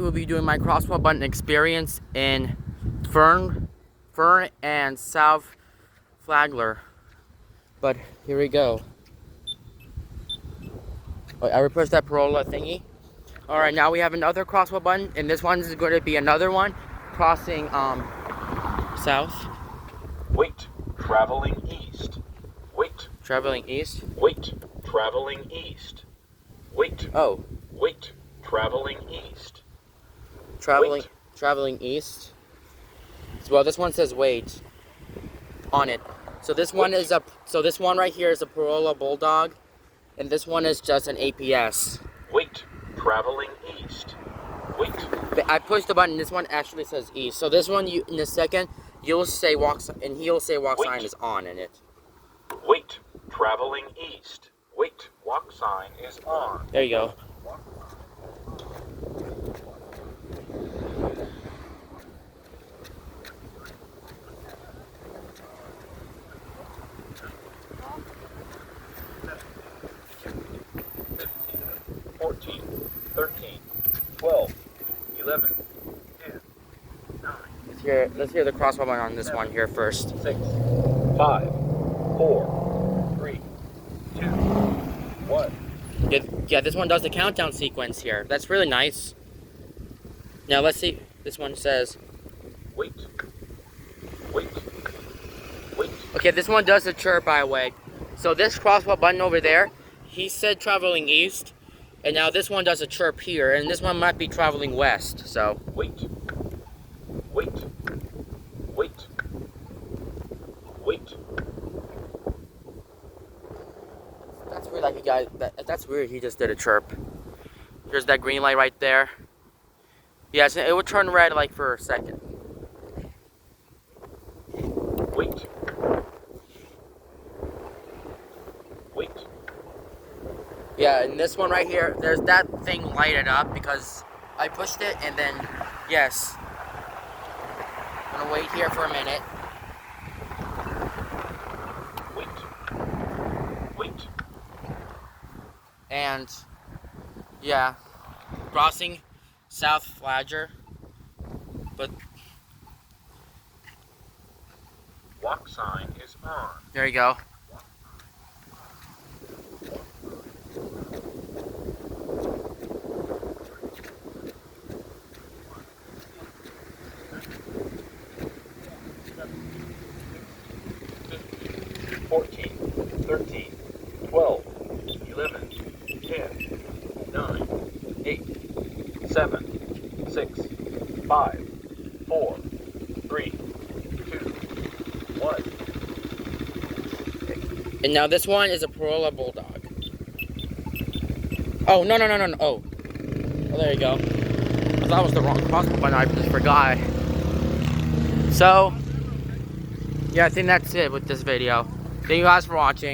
will be doing my crosswalk button experience in Fern and South Flagler. But here we go. I reversed that parola thingy. Alright, now we have another crosswalk button, and this one is going to be another one crossing south. Wait, traveling east. Wait. Traveling east? Wait, traveling east. Wait. Oh. Wait, traveling east. Traveling east. Well, this one says wait on it. So this one is this one right here is a Parola Bulldog, and this one is just an APS. Wait, traveling east. Wait. I pushed the button. This one actually says east. So this one, in a second, you'll say walk, and he'll say walk wait. Sign is on in it. Wait, traveling east. Wait, walk sign is on. There you go. Let's hear the crosswalk button on this one here first. 6, 5, 4, 3, 2, 1. Yeah, this one does the countdown sequence here. That's really nice. Now let's see. This one says wait. Wait. Wait. Okay, this one does the chirp, by the way. So this crosswalk button over there, he said traveling east, and now this one does a chirp here, and this one might be traveling west. So wait. Wait. Wait. Wait. That's weird, like you guys. That's weird. He just did a chirp. Here's that green light right there. Yes, it would turn red like for a second. Wait. Wait. Yeah, and this one right here, there's that thing lighted up because I pushed it, and then yes. I'm gonna wait here for a minute. Wait. And yeah, crossing South Flagler, but walk sign is on. There you go. Fourteen, 13, 12, 11, 10, 9, 8, 7, 6, 5, 4, 3, 2, 1. And now this one is a Parola Bulldog. Oh, no. Oh, there you go. I thought it was the wrong crosswalk button. I just forgot. So, yeah, I think that's it with this video. Thank you guys for watching.